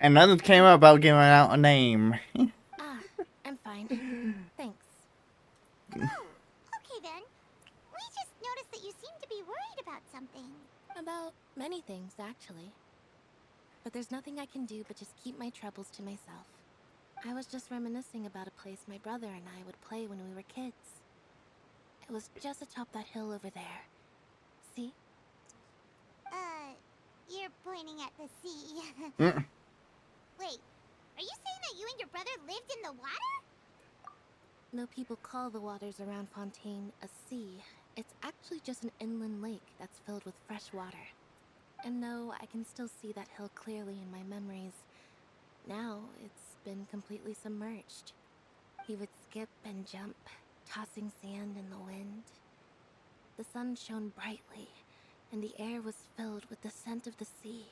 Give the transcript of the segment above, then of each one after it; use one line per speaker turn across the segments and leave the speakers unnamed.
And nothing came up about giving out a name.
I'm fine. Thanks.
Oh, okay then. We just noticed that you seem to be worried about something.
About many things, actually. But there's nothing I can do but just keep my troubles to myself. I was just reminiscing about a place my brother and I would play when we were kids. It was just atop that hill over there. See?
You're pointing at the sea.
Mm.
Wait, are you saying that you and your brother lived in the water?
No, people call the waters around Fontaine a sea. It's actually just an inland lake that's filled with fresh water. And no, I can still see that hill clearly in my memories. Now, it's been completely submerged. He would skip and jump, tossing sand in the wind. The sun shone brightly, and the air was filled with the scent of the sea.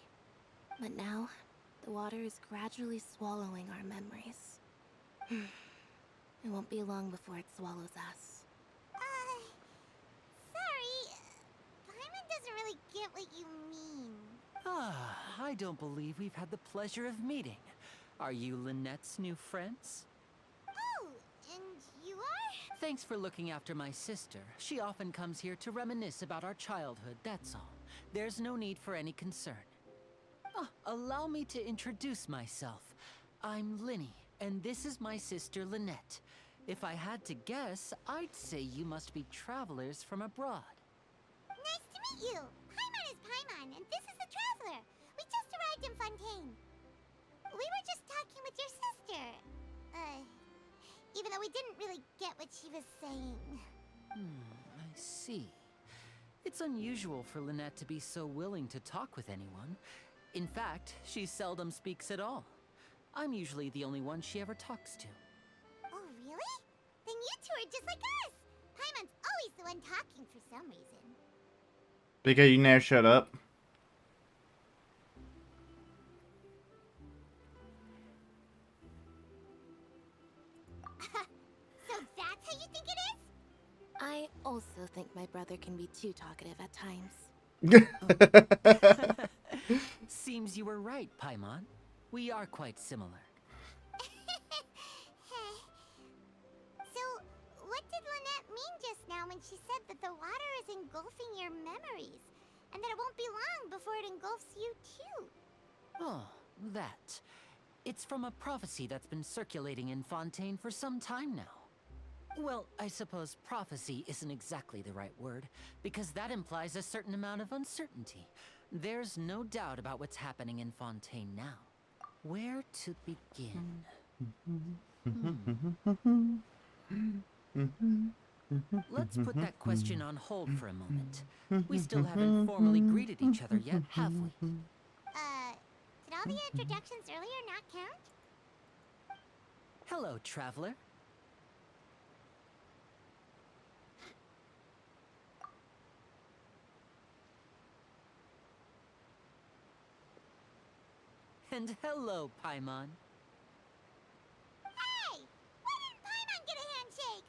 But now, the water is gradually swallowing our memories. It won't be long before it swallows us.
Sorry. Paimon doesn't really get what you mean.
I don't believe we've had the pleasure of meeting. Are you Lynette's new friends?
Oh, and you are?
Thanks for looking after my sister. She often comes here to reminisce about our childhood, that's all. There's no need for any concern. Allow me to introduce myself. I'm Linny, and this is my sister Lynette. If I had to guess, I'd say you must be travelers from abroad.
Nice to meet you. Paimon is Paimon, and this is the Traveler. We just arrived in Fontaine. We were just talking with your sister. Even though we didn't really get what she was saying.
I see. It's unusual for Lynette to be so willing to talk with anyone. In fact, she seldom speaks at all. I'm usually the only one she ever talks to.
Oh, really? Then you two are just like us. Paimon's always the one talking for some reason.
Because you never shut up.
So that's how you think it is?
I also think my brother can be too talkative at times.
Seems you were right, Paimon. We are quite similar.
So, what did Lynette mean just now when she said that the water is engulfing your memories? And that it won't be long before it engulfs you too?
Oh, that. It's from a prophecy that's been circulating in Fontaine for some time now. Well, I suppose prophecy isn't exactly the right word, because that implies a certain amount of uncertainty. There's no doubt about what's happening in Fontaine now. Where to begin? Let's put that question on hold for a moment. We still haven't formally greeted each other yet, have we?
Did all the introductions earlier not count?
Hello, traveler. And hello, Paimon.
Hey! Why didn't Paimon get a handshake?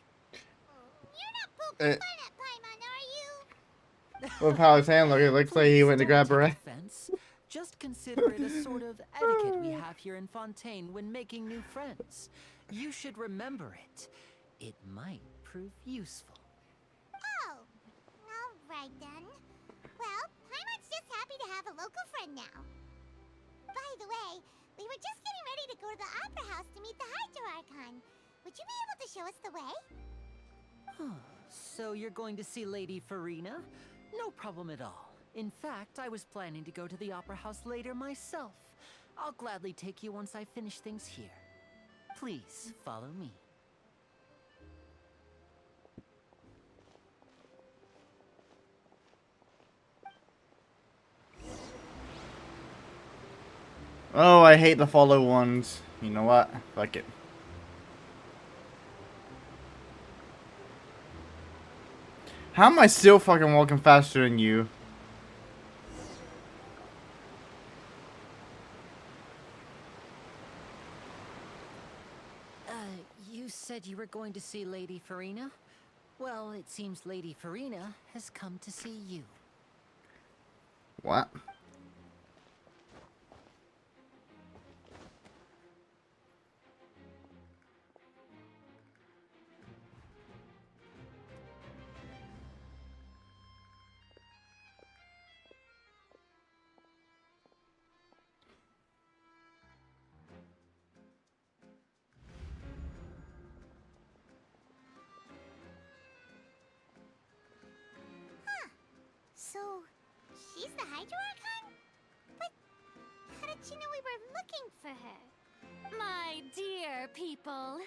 You're not poking fun at Paimon, are you?
What Power's hand look? It looks like he went to grab her.
Offense. Just consider it a sort of etiquette we have here in Fontaine when making new friends. You should remember it. It might prove useful.
Oh, alright then. Well, Paimon's just happy to have a local friend now. By the way, we were just getting ready to go to the Opera House to meet the Hydro Archon. Would you be able to show us the way?
So you're going to see Lady Farina? No problem at all. In fact, I was planning to go to the Opera House later myself. I'll gladly take you once I finish things here. Please, follow me.
Oh, I hate the follow ones. You know what? Fuck it. How am I still fucking walking faster than you?
You said you were going to see Lady Farina? Well, it seems Lady Farina has come to see you.
What?
she's the Hydro Archon? But how did she know we were looking for her?
My dear people,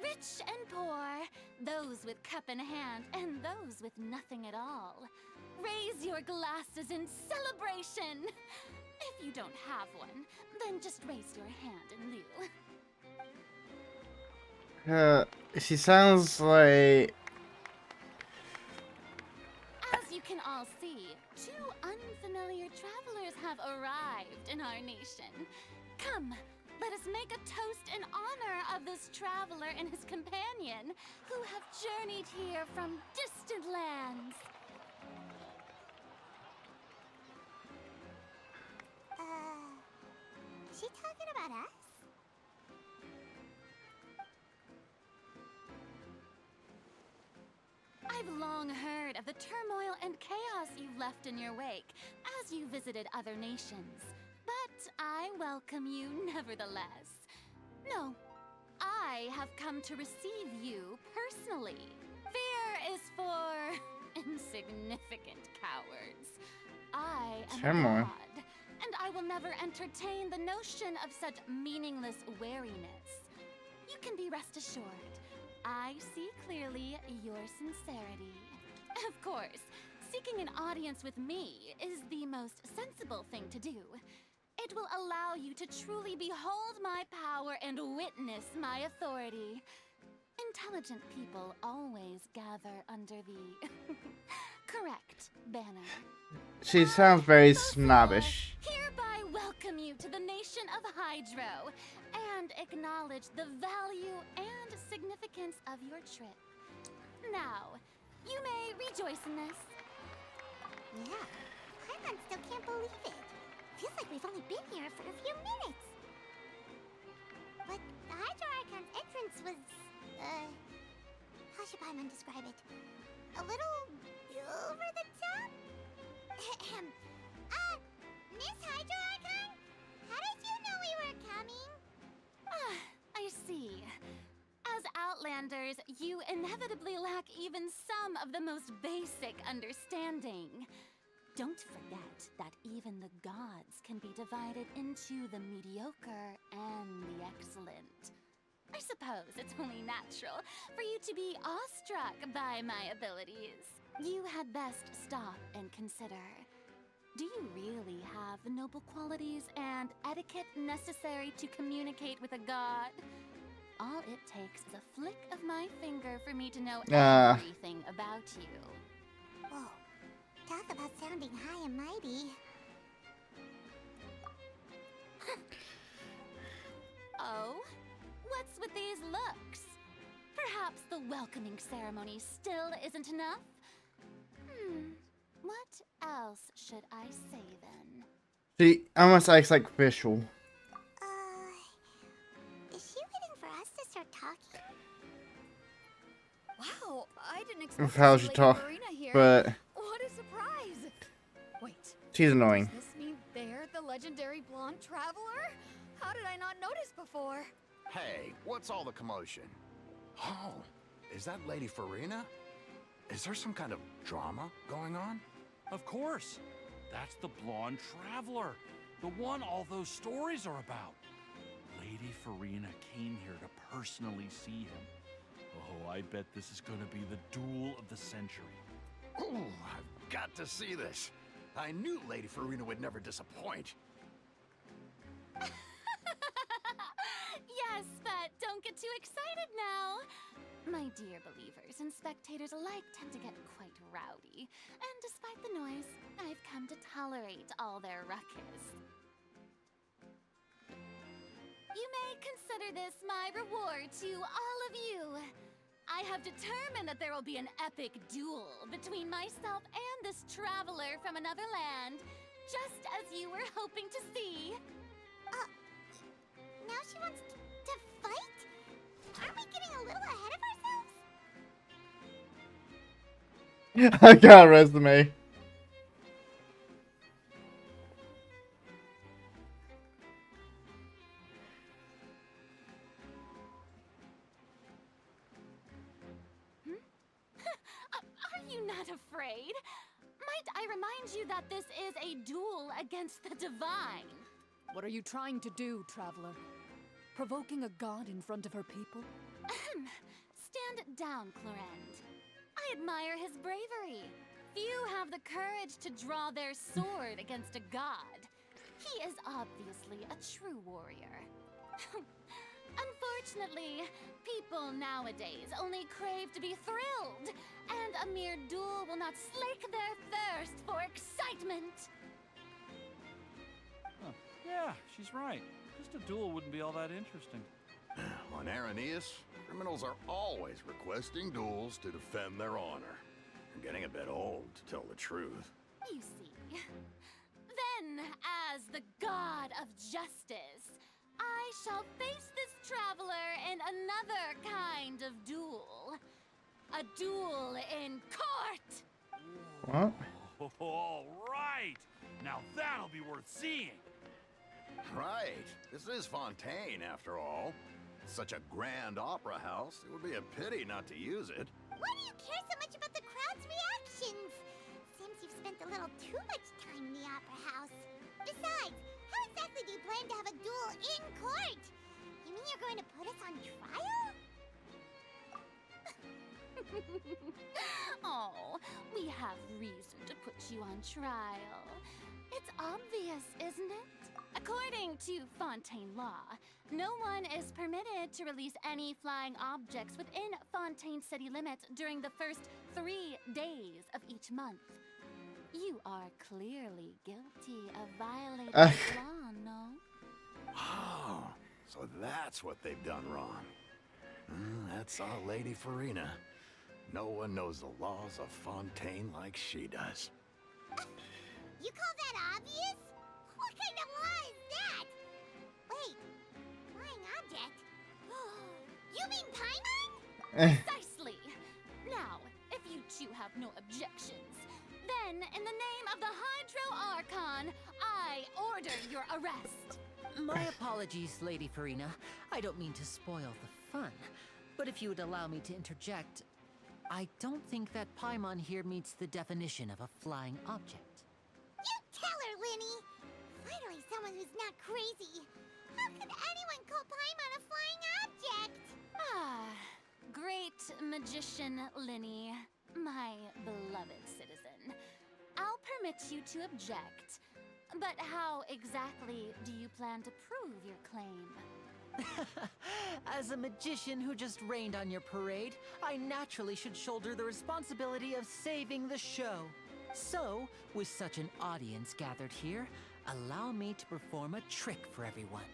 rich and poor, those with cup in hand and those with nothing at all, raise your glasses in celebration. If you don't have one, then just raise your hand in lieu.
She sounds like...
As you can all see, two unfamiliar travelers have arrived in our nation. Come, let us make a toast in honor of this traveler and his companion, who have journeyed here from distant lands.
Is she talking about us?
I've long heard of the turmoil and chaos you've left in your wake as you visited other nations. But I welcome you nevertheless. No, I have come to receive you personally. Fear is for insignificant cowards. I am a
Turmoil.
god, and I will never entertain the notion of such meaningless wariness. You can be rest assured. I see clearly your sincerity. Of course, seeking an audience with me is the most sensible thing to do. It will allow you to truly behold my power and witness my authority. Intelligent people always gather under the correct banner.
She sounds very
Those
snobbish.
hereby welcome you to the nation of Hydro and acknowledge the value and significance of your trip. Now, you may rejoice in this.
Yeah, Paimon still can't believe it. Feels like we've only been here for a few minutes. But the Hydro Archon's entrance was, how should Paimon describe it? A little over the top? Ahem. Miss Hydro Archon? How did you know we were coming?
Ah, I see. As Outlanders, you inevitably lack even some of the most basic understanding. Don't forget that even the gods can be divided into the mediocre and the excellent. I suppose it's only natural for you to be awestruck by my abilities. You had best stop and consider. Do you really have the noble qualities and etiquette necessary to communicate with a god? All it takes is a flick of my finger for me to know everything about you.
Whoa. Talk about sounding high and mighty.
Oh? What's with these looks? Perhaps the welcoming ceremony still isn't enough? What else should I say then?
She almost acts like official.
Is she waiting for us to start talking?
Wow, I didn't
Of
expect
how
to
she
see Lady
talk,
Farina here.
but
What a surprise! Wait,
she's annoying.
does this mean they're the legendary blonde traveler? How did I not notice before?
Hey, what's all the commotion? Oh, is that Lady Farina? Is there some kind of drama going on?
Of course. That's the blonde traveler. The one all those stories are about. Lady Farina came here to personally see him. Oh, I bet this is gonna be the duel of the century.
Ooh, I've got to see this. I knew Lady Farina would never disappoint.
Yes, but don't get too excited now. My dear believers and spectators alike tend to get quite rowdy, and despite the noise, I've come to tolerate all their ruckus. You may consider this my reward to all of you. I have determined that there will be an epic duel between myself and this traveler from another land, just as you were hoping to see.
Now she wants to fight? Aren't we getting a little ahead of ourselves?
I got a resume.
Are you not afraid? My
Might I remind you that this is a duel against the divine?
What are you trying to do, traveler? Provoking a god in front of her people?
Stand down, Clorend. I admire his bravery. Few have the courage to draw their sword against a god. He is obviously a true warrior. Unfortunately, people nowadays only crave to be thrilled, and a mere duel will not slake their thirst for excitement.
Huh. Yeah, she's right. Just a duel wouldn't be all that interesting.
On Araneus, criminals are always requesting duels to defend their honor. I'm getting a bit old, to tell the truth.
You see. Then, as the god of justice, I shall face this traveler in another kind of duel. A duel in court!
What?
All right! Now that'll be worth seeing!
Right. This is Fontaine, after all. Such a grand opera house, it would be a pity not to use it.
Why do you care so much about the crowd's reactions? Seems you've spent a little too much time in the opera house. Besides, how exactly do you plan to have a duel in court? You mean you're going to put us on trial?
Oh, we have reason to put you on trial. It's obvious, isn't it? According to Fontaine law, no one is permitted to release any flying objects within Fontaine city limits during the first 3 days of each month. You are clearly guilty of violating the law, no?
Oh, so that's what they've done wrong. That's our Lady Farina. No one knows the laws of Fontaine like she does.
You call that obvious? What kind of law is that? Wait, flying object? You mean Paimon?
Precisely! Now, if you two have no objections, then in the name of the Hydro Archon, I order your arrest.
My apologies, Lady Farina. I don't mean to spoil the fun. But if you would allow me to interject, I don't think that Paimon here meets the definition of a flying object.
You tell her, Linny! Finally someone who's not crazy. How could anyone call Paimon a flying object?
Ah, great magician Linny, my beloved citizen. I'll permit you to object, but how exactly do you plan to prove your claim?
As a magician who just rained on your parade, I naturally should shoulder the responsibility of saving the show. So, with such an audience gathered here, allow me to perform a trick for everyone.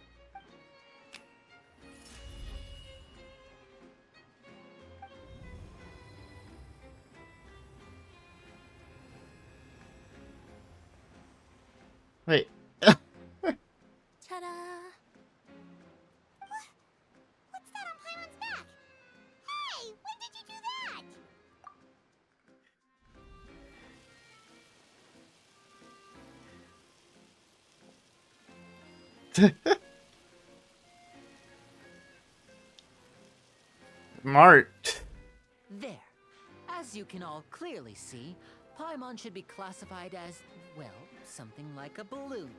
Wait.
Ta-da!
What's that on Paimon's back? Hey, when did you do that?
Smart.
There. As you can all clearly see, Paimon should be classified as, well, something like a balloon.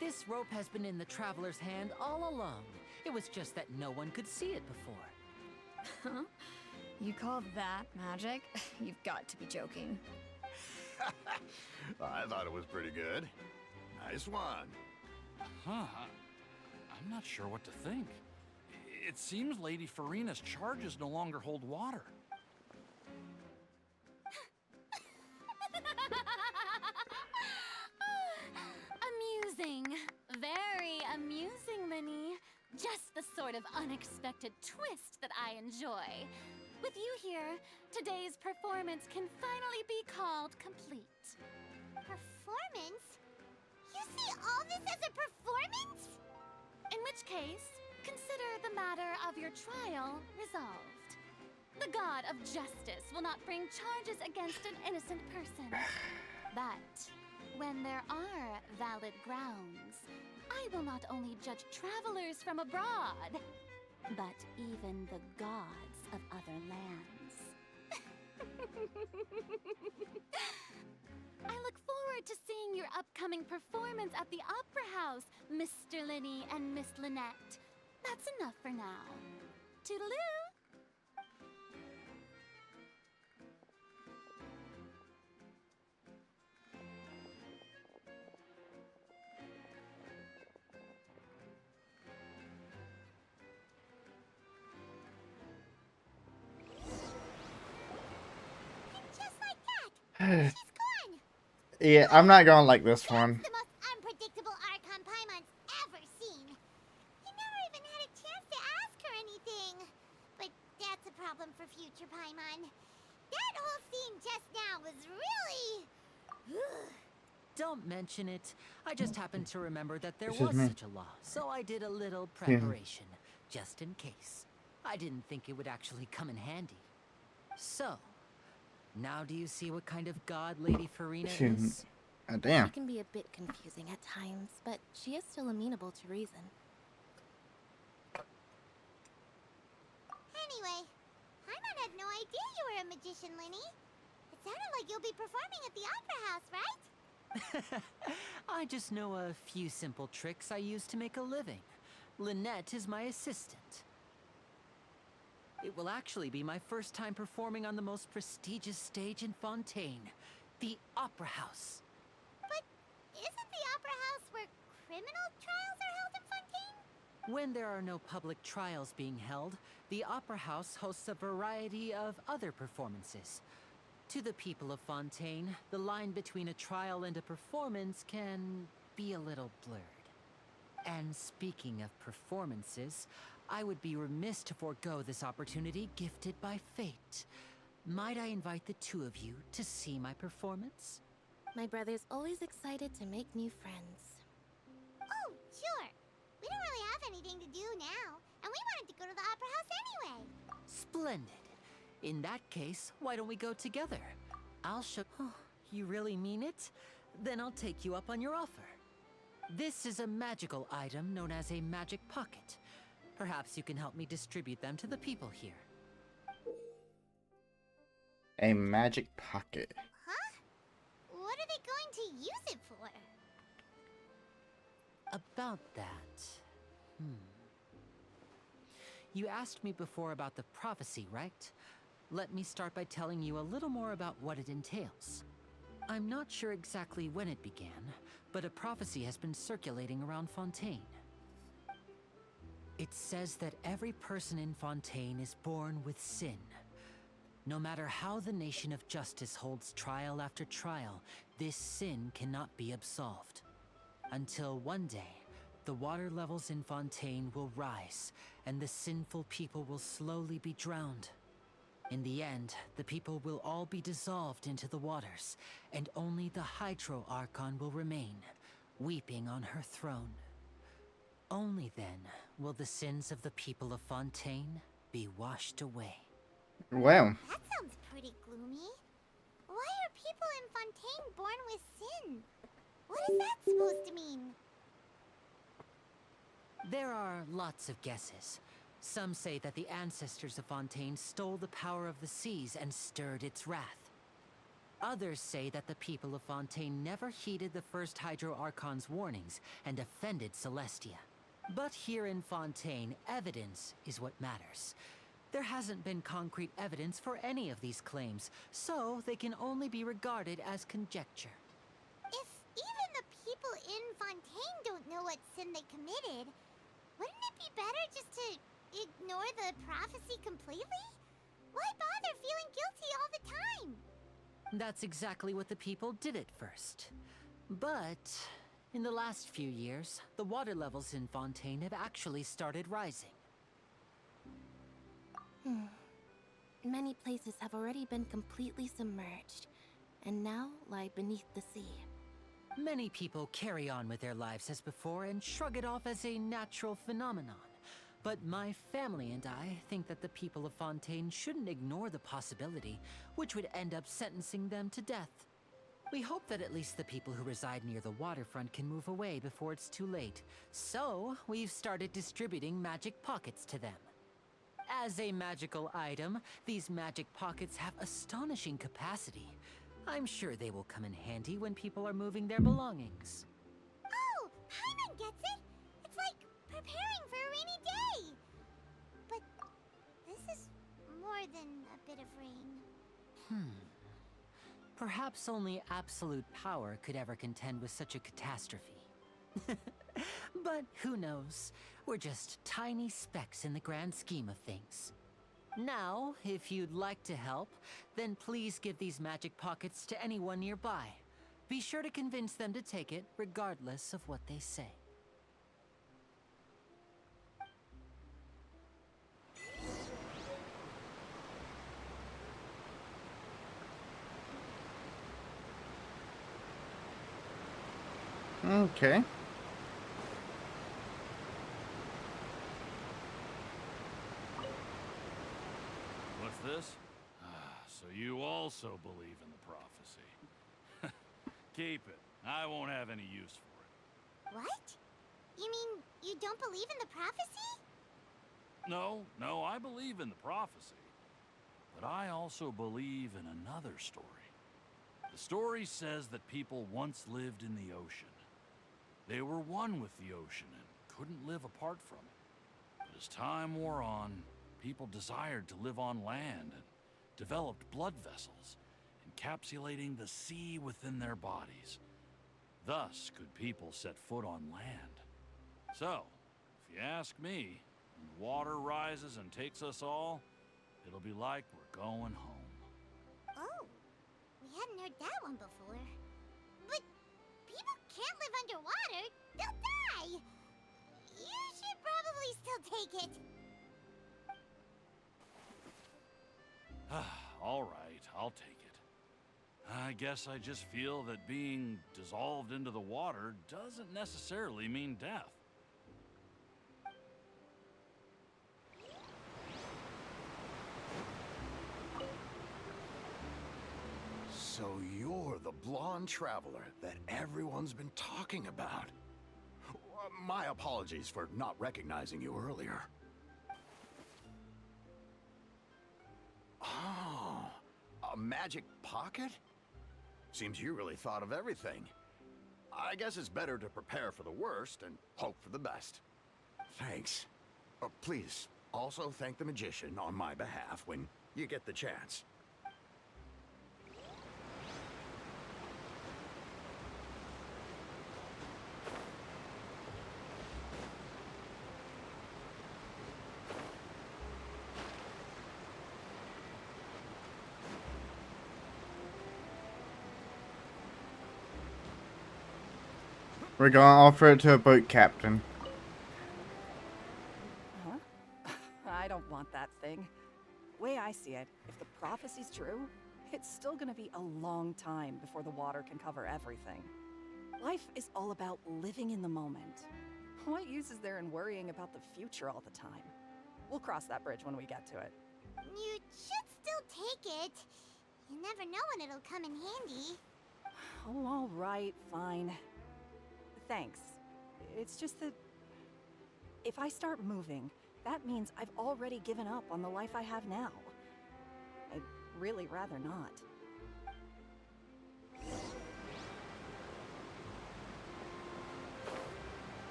This rope has been in the traveler's hand all along. It was just that no one could see it before.
Huh? You call that magic? You've got to be joking.
I thought it was pretty good. Nice one.
Huh. I'm not sure what to think. It seems Lady Farina's charges no longer hold water.
Amusing. Very amusing, Linny. Just the sort of unexpected twist that I enjoy. With you here, today's performance can finally be called complete.
Performance? You see all this as a performance?
In which case, consider the matter of your trial resolved. The god of justice will not bring charges against an innocent person. But when there are valid grounds, I will not only judge travelers from abroad, but even the gods of other lands. I look forward to seeing your upcoming performance at the Opera House, Mr. Linny and Miss Lynette. That's enough for now. Toodaloo!
Just like that, she's gone.
Yeah, I'm not going like this one.
That's the most unpredictable Archon Paimon's ever seen. He never even had a chance to ask her anything. But that's a problem for future Paimon. That whole scene just now was really...
Don't mention it. I just happened to remember that there
This is
was
me.
such a law, so I did a little preparation, just in case. I didn't think it would actually come in handy. So, now do you see what kind of god Lady Farina is?
Oh, damn.
She can be a bit confusing at times, but she is still amenable to reason.
Anyway, Paimon had no idea you were a magician, Linny. It sounded like you'll be performing at the Opera House, right?
I just know a few simple tricks I use to make a living. Lynette is my assistant. It will actually be my first time performing on the most prestigious stage in Fontaine, the Opera House.
But isn't the Opera House where criminal trials are held in Fontaine?
When there are no public trials being held, the Opera House hosts a variety of other performances. To the people of Fontaine, the line between a trial and a performance can be a little blurred. And speaking of performances, I would be remiss to forego this opportunity gifted by fate. Might I invite the two of you to see my performance?
My brother's always excited to make new friends.
Oh, sure. We don't really have anything to do now, and we wanted to go to the Opera House anyway.
Splendid. In that case, why don't we go together? I'll show... Oh, you really mean it? Then I'll take you up on your offer. This is a magical item known as a magic pocket. Perhaps you can help me distribute them to the people here.
A magic pocket.
Huh? What are they going to use it for?
About that... You asked me before about the prophecy, right? Let me start by telling you a little more about what it entails. I'm not sure exactly when it began, but a prophecy has been circulating around Fontaine. It says that every person in Fontaine is born with sin. No matter how the nation of justice holds trial after trial, this sin cannot be absolved. Until one day, the water levels in Fontaine will rise, and the sinful people will slowly be drowned. In the end, the people will all be dissolved into the waters, and only the Hydro Archon will remain, weeping on her throne. Only then will the sins of the people of Fontaine be washed away.
Wow.
That sounds pretty gloomy. Why are people in Fontaine born with sin? What is that supposed to mean?
There are lots of guesses. Some say that the ancestors of Fontaine stole the power of the seas and stirred its wrath. Others say that the people of Fontaine never heeded the first Hydro Archon's warnings and offended Celestia. But here in Fontaine, evidence is what matters. There hasn't been concrete evidence for any of these claims, so they can only be regarded as conjecture.
If even the people in Fontaine don't know what sin they committed, wouldn't it be better just to ignore the prophecy completely? Why bother feeling guilty all the time?
That's exactly what the people did at first. But in the last few years, the water levels in Fontaine have actually started rising.
Many places have already been completely submerged, and now lie beneath the sea.
Many people carry on with their lives as before and shrug it off as a natural phenomenon. But my family and I think that the people of Fontaine shouldn't ignore the possibility, which would end up sentencing them to death. We hope that at least the people who reside near the waterfront can move away before it's too late. So, we've started distributing magic pockets to them. As a magical item, these magic pockets have astonishing capacity. I'm sure they will come in handy when people are moving their belongings.
Oh, Paimon gets it! It's like preparing for a rainy day! But this is more than a bit of rain.
Perhaps only absolute power could ever contend with such a catastrophe. But who knows? We're just tiny specks in the grand scheme of things. Now, if you'd like to help, then please give these magic pockets to anyone nearby. Be sure to convince them to take it, regardless of what they say.
Okay.
What's this? So you also believe in the prophecy. Keep it. I won't have any use for it.
What? You mean you don't believe in the prophecy?
No, I believe in the prophecy. But I also believe in another story. The story says that people once lived in the ocean. They were one with the ocean and couldn't live apart from it. But as time wore on, people desired to live on land and developed blood vessels, encapsulating the sea within their bodies. Thus could people set foot on land. So, if you ask me, when the water rises and takes us all, it'll be like we're going home.
Oh, we hadn't heard that one before. But people can't live underwater. They'll die. You should probably still take it.
All right, I'll take it. I guess I just feel that being dissolved into the water doesn't necessarily mean death.
So you're the blonde traveler that everyone's been talking about. My apologies for not recognizing you earlier. Oh, a magic pocket? Seems you really thought of everything. I guess it's better to prepare for the worst and hope for the best. Thanks. Please, also thank the magician on my behalf when you get the chance.
We're gonna offer it to a boat captain.
Huh? I don't want that thing. Way I see it, if the prophecy's true, it's still gonna be a long time before the water can cover everything. Life is all about living in the moment. What use is there in worrying about the future all the time? We'll cross that bridge when we get to it.
You should still take it. You never know when it'll come in handy.
Oh, all right, fine. Thanks. It's just that if I start moving, that means I've already given up on the life I have now. I'd really rather not.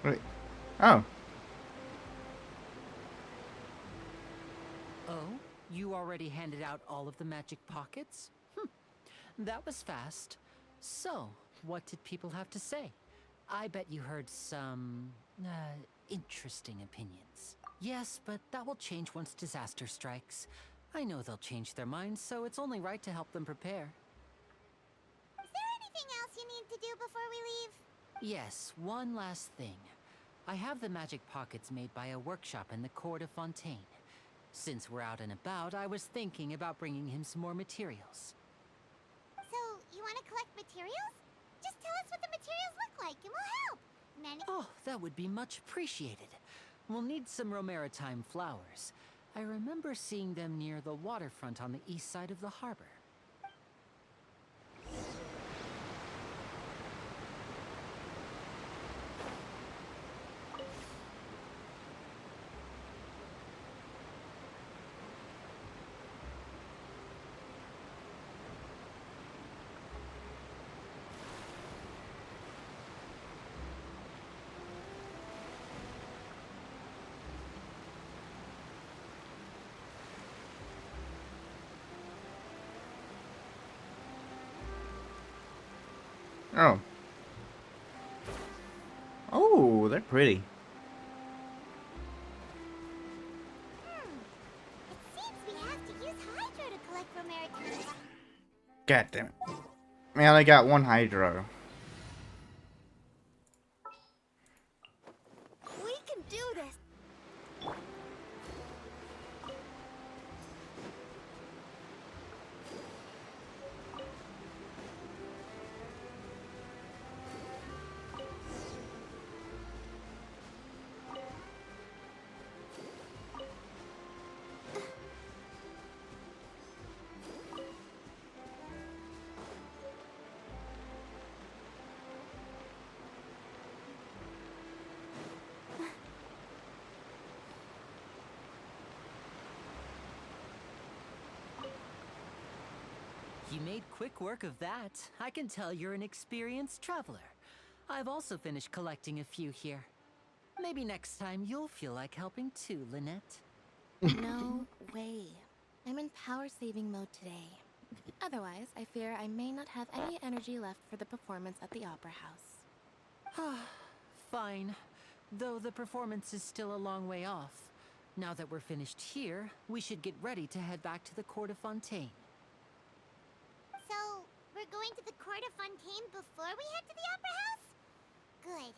Wait. Oh.
Oh? You already handed out all of the magic pockets? That was fast. So, what did people have to say? I bet you heard some, interesting opinions. Yes, but that will change once disaster strikes. I know they'll change their minds, so it's only right to help them prepare.
Is there anything else you need to do before we leave?
Yes, one last thing. I have the magic pockets made by a workshop in the court of Fontaine. Since we're out and about, I was thinking about bringing him some more materials.
So, you want to collect materials? Just tell us what the materials look like and we'll help.
Oh, that would be much appreciated. We'll need some Romaritime flowers. I remember seeing them near the waterfront on the east side of the harbor.
Oh. Oh, they're pretty.
It seems we have to use Hydro to collect Romerica's.
God damn it. Man, I got one Hydro.
We can do this.
You made quick work of that. I can tell you're an experienced traveler. I've also finished collecting a few here. Maybe next time you'll feel like helping too, Lynette.
No way. I'm in power saving mode today. Otherwise, I fear I may not have any energy left for the performance at the Opera House.
Fine. Though the performance is still a long way off. Now that we're finished here, we should get ready to head back to the Court of Fontaine.
So, we're going to the Court of Fontaine before we head to the Opera House? Good.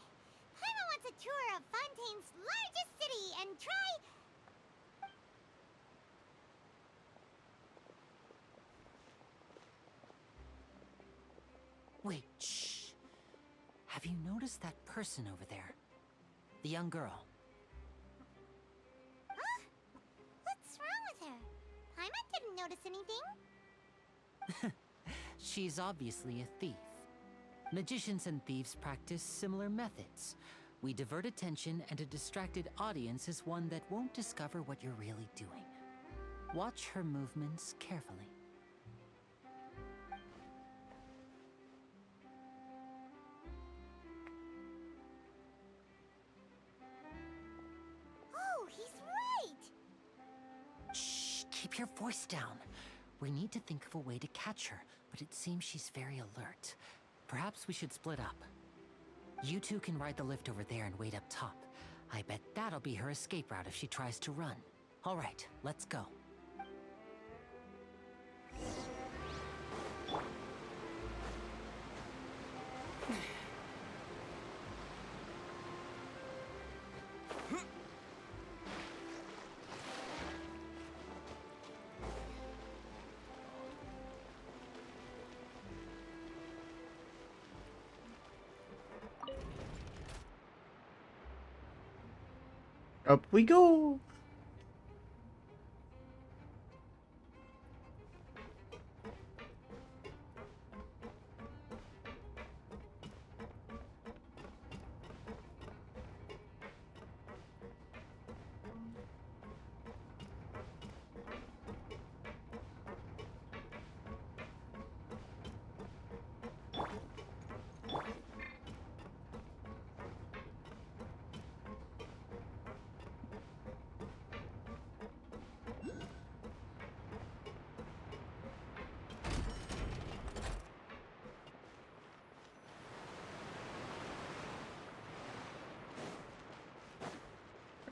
Paimon wants a tour of Fontaine's largest city and try...
Wait, shh. Have you noticed that person over there? The young girl.
Huh? What's wrong with her? Paimon didn't notice anything.
She's obviously a thief. Magicians and thieves practice similar methods. We divert attention, and a distracted audience is one that won't discover what you're really doing. Watch her movements carefully.
Oh, he's right!
Shh, keep your voice down. We need to think of a way to catch her, but it seems she's very alert. Perhaps we should split up. You two can ride the lift over there and wait up top. I bet that'll be her escape route if she tries to run. All right, let's go.
Up we go.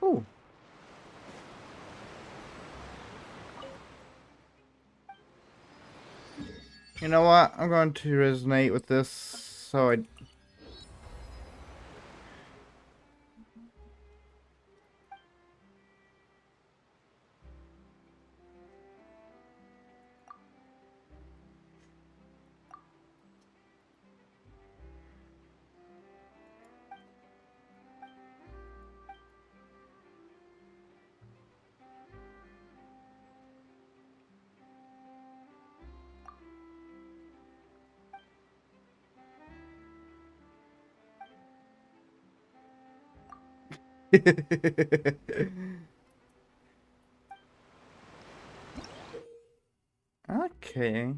Oh. You know what? I'm going to resonate with this, so I... Okay.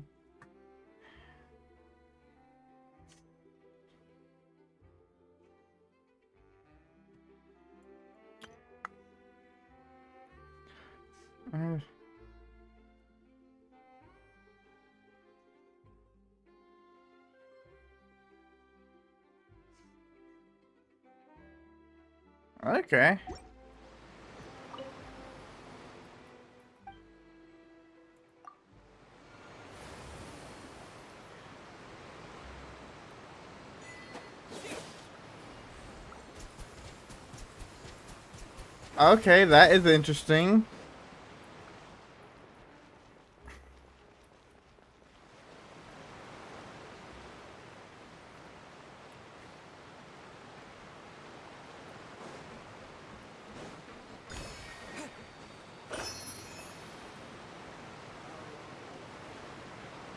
Uh, Okay. Okay, that is interesting.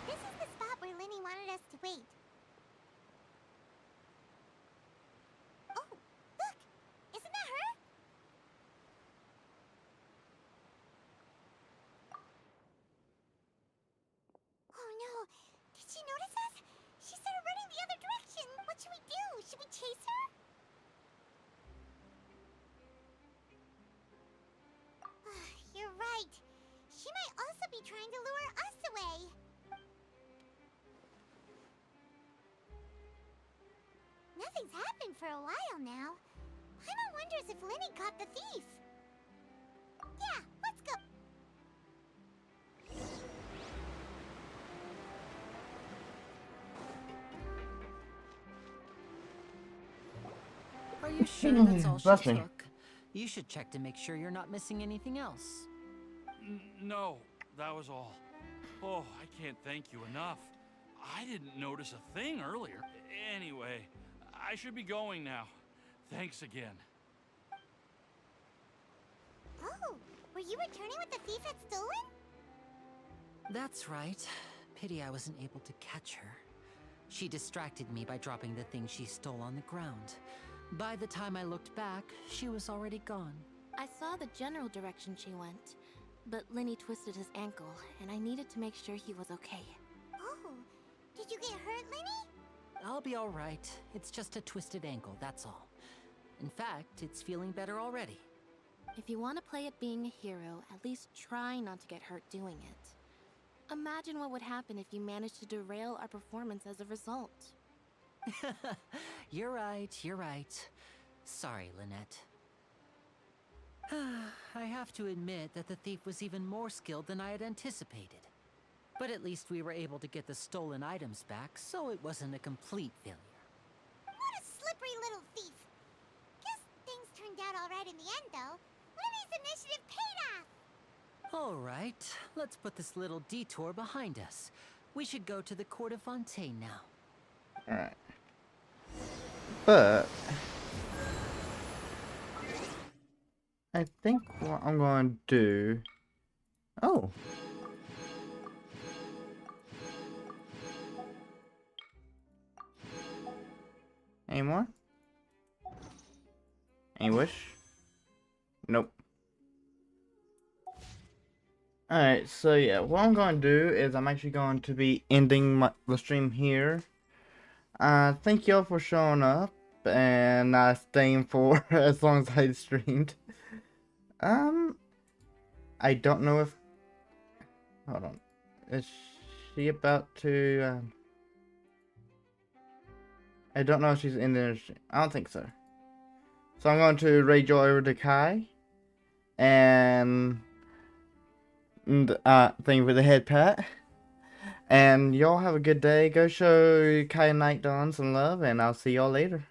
This is the spot where Lenny wanted us to wait. Oh, look! Isn't that her? Oh no! Did she notice us? She started running the other direction! What should we do? Should we chase her? You're right. She might also be trying to lure us away. Nothing's happened for a while now. Paimon wonders if Lenny caught the thief. Yeah, let's go.
Are you sure that's all
Bless
she
me.
took? You should check to make sure you're not missing anything else.
No, that was all. Oh, I can't thank you enough. I didn't notice a thing earlier. Anyway, I should be going now. Thanks again.
Oh, were you returning what the thief had stolen?
That's right. Pity I wasn't able to catch her. She distracted me by dropping the thing she stole on the ground. By the time I looked back, she was already gone.
I saw the general direction she went, but Lenny twisted his ankle, and I needed to make sure he was okay.
Oh, did you get hurt, Lenny?
I'll be all right. It's just a twisted ankle, that's all. In fact, it's feeling better already.
If you want to play at being a hero, at least try not to get hurt doing it. Imagine what would happen if you managed to derail our performance as a result.
You're right, you're right. Sorry, Lynette. I have to admit that the thief was even more skilled than I had anticipated. But at least we were able to get the stolen items back, so it wasn't a complete failure.
What a slippery little thief. Guess things turned out all right in the end, though. Lenny's initiative paid off.
All right, let's put this little detour behind us. We should go to the Court of Fontaine now.
Alright. But I think what I'm going to do... Oh. Any more? Any wish? Nope. Alright, so yeah, what I'm going to do is I'm actually going to be ending the stream here. Thank y'all for showing up and staying for as long as I streamed. I don't know if... Hold on. Is she about to... I don't know if she's in the stream. I don't think so. So I'm going to raid y'all over to Kai. And... thank you for the head pat. And y'all have a good day. Go show Kai and Night Dawn some love, and I'll see y'all later.